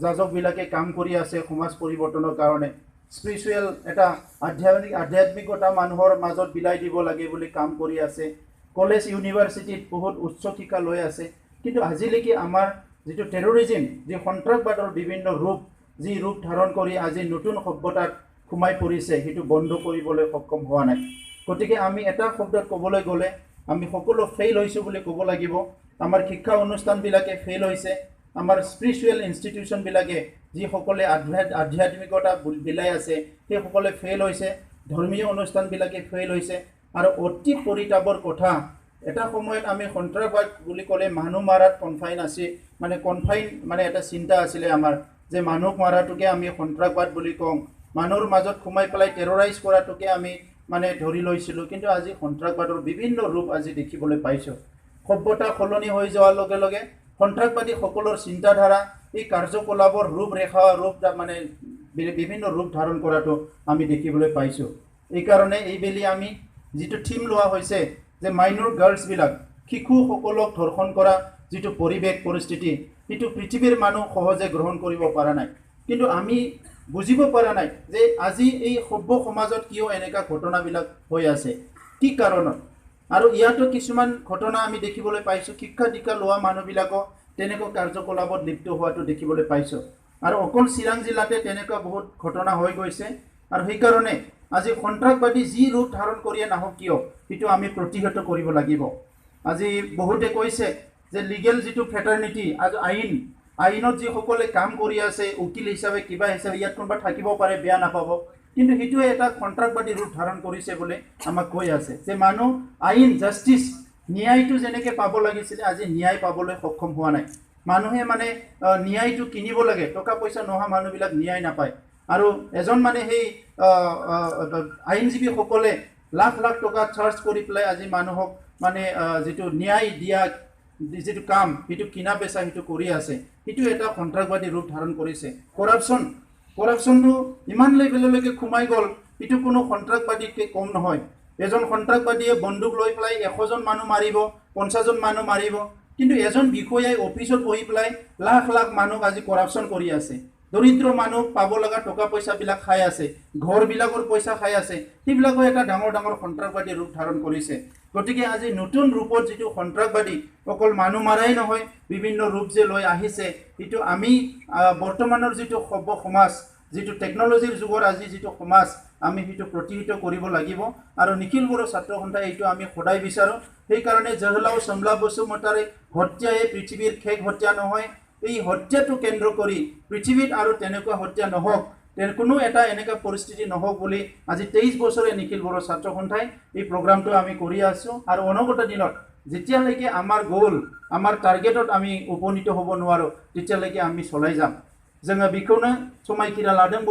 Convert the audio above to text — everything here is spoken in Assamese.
যাজকবিলাকে কাম কৰি আছে সমাজ পৰিৱৰ্তনৰ কাৰণে স্পিৰিচুৱেল এটা আধ্যাত্মিকতা মানুহৰ মাজত বিলাই দিব লাগে বুলি কাম কৰি আছে কলেজ ইউনিভাৰ্চিটিত বহুত উচ্চ শিক্ষা লৈ আছে কিন্তু আজিলৈকে আমাৰ যিটো টেৰৰিজিম যি সন্ত্ৰাসবাদৰ বিভিন্ন ৰূপ যি ৰূপ ধাৰণ কৰি আজি নতুন সভ্যতাত সোমাই পৰিছে সেইটো বন্ধ কৰিবলৈ সক্ষম হোৱা নাই গতিকে আমি এটা শব্দত ক'বলৈ গ'লে আমি সকলো ফেইল হৈছোঁ বুলি ক'ব লাগিব আমাৰ শিক্ষা অনুষ্ঠানবিলাকে ফেইল হৈছে আমাৰ স্পিৰিচুৱেল ইনষ্টিটিউশ্যনবিলাকে যিসকলে আধ্যাত্মিকতা বিলাই আছে সেইসকলে ফেইল হৈছে ধৰ্মীয় অনুষ্ঠানবিলাকে ফেইল হৈছে আৰু অতি পৰিতাপৰ কথা এটা সময়ত আমি সন্ত্ৰাসবাদ বুলি ক'লে মানুহ মাৰাত কনফাইন আছিল মানে এটা চিন্তা আছিলে আমাৰ যে মানুহ মাৰাটোকে আমি সন্ত্ৰাসবাদ বুলি কওঁ মানুহৰ মাজত সোমাই পেলাই টেৰৰাইজ কৰাটোকে আমি মানে ধৰি লৈছিলোঁ কিন্তু আজি সন্ত্ৰাসবাদৰ বিভিন্ন ৰূপ আজি দেখিবলৈ পাইছোঁ সভ্যতা সলনি হৈ যোৱাৰ লগে লগে সন্ত্ৰাসবাদী সকলৰ চিন্তাধাৰা এই কাৰ্যকলাপৰ ৰূপৰেখা মানে বিভিন্ন ৰূপ ধাৰণ কৰাটো আমি দেখিবলৈ পাইছোঁ এইকাৰণে এইবেলি আমি যিটো থিম লোৱা হৈছে যে মাইনৰ গাৰ্লছবিলাক শিশুসকলক ধৰ্ষণ কৰা যিটো পৰিৱেশ পৰিস্থিতি সেইটো পৃথিৱীৰ মানুহ সহজে গ্ৰহণ কৰিব পৰা নাই কিন্তু আমি বুজিব পৰা নাই যে আজি এই সভ্য সমাজত কিয় এনেকুৱা ঘটনাবিলাক হৈ আছে কি কাৰণত আৰু ইয়াতো কিছুমান ঘটনা আমি দেখিবলৈ পাইছোঁ শিক্ষা দীক্ষা লোৱা মানুহবিলাকক তেনেকুৱা কাৰ্যকলাপত লিপ্ত হোৱাটো দেখিবলৈ পাইছোঁ আৰু অকল চিৰাং জিলাতে তেনেকুৱা বহুত ঘটনা হৈ গৈছে আৰু সেইকাৰণে আজি সন্ত্ৰাসবাদী যি ৰূপ ধাৰণ কৰিয়ে নাহক কিয় সেইটো আমি প্ৰতিহত কৰিব লাগিব আজি বহুতে কৈছে যে লিগেল যিটো ফ্ৰেটাৰ্নিটি আজি আইনত যিসকলে কাম কৰি আছে উকিল হিচাপে কিবা হিচাপে ইয়াত কোনোবা থাকিব পাৰে বেয়া নাপাব কিন্তু সেইটোৱে এটা সন্ত্ৰাসবাদী ৰূপ ধাৰণ কৰিছে বুলি আমাক কৈ আছে যে মানুহ আইন জাষ্টিচ ন্যায়টো যেনেকৈ পাব লাগিছিলে আজি ন্যায় পাবলৈ সক্ষম হোৱা নাই মানুহে মানে ন্যায়টো কিনিব লাগে টকা পইচা নোহোৱা মানুহবিলাক ন্যায় নাপায় আৰু এজন মানে সেই আইনজীৱীসকলে লাখ লাখ টকা চাৰ্জ কৰি পেলাই আজি মানুহক মানে যিটো ন্যায় দিয়া যিটো কাম সেইটো কিনা বেচা সেইটো কৰি আছে সেইটো এটা সন্ত্ৰাসবাদী ৰূপ ধাৰণ কৰিছে কৰাপশ্যনটো ইমান লেভেললৈকে সোমাই গ'ল এইটো কোনো সন্ত্ৰাসবাদীতকৈ কম নহয় এজন সন্ত্ৰাসবাদীয়ে বন্দুক লৈ পেলাই 100জন মানুহ মাৰিব 50জন মানুহ মাৰিব কিন্তু এজন বিষয়াই অফিচত বহি পেলাই লাখ লাখ মানুহ আজি কৰাপশ্যন কৰি আছে দৰিদ্ৰ মানুহ পাব লগা টকা পইচাবিলাক খাই আছে ঘৰবিলাকৰ পইচা খাই আছে সেইবিলাকো এটা ডাঙৰ ডাঙৰ সন্ত্ৰাসবাদী ৰূপ ধাৰণ কৰিছে গতিকে আজি নতুন ৰূপত যিটো সন্ত্ৰাসবাদী অকল মানুহ মাৰাই নহয় বিভিন্ন ৰূপ যে লৈ আহিছে সেইটো আমি বৰ্তমানৰ যিটো সভ্য সমাজ যিটো টেকন'লজিৰ যুগৰ আজি যিটো সমাজ আমি সেইটো প্ৰতিহিত কৰিব লাগিব আৰু নিখিল বড়ো ছাত্ৰ সন্থাই এইটো আমি সদায় বিচাৰোঁ সেইকাৰণে জহলাও চমলা বসুমতাৰী হত্যাই পৃথিৱীৰ শেষ হত্যা নহয় এই হত্যাটো কেন্দ্ৰ কৰি পৃথিৱীত আৰু তেনেকুৱা হত্যা নহওক কোনো এটা এনেকুৱা পৰিস্থিতি নহওক বুলি আজি 23 বছৰে নিখিল বড়ো ছাত্ৰ সন্থাই এই প্ৰগ্ৰামটো আমি কৰি আছোঁ আৰু অনাগত দিনত যেতিয়ালৈকে আমাৰ গোল আমাৰ টাৰ্গেটত আমি উপনীত হ'ব নোৱাৰোঁ তেতিয়ালৈকে আমি চলাই যাম जोङो बेखौनो समायखिरा लादों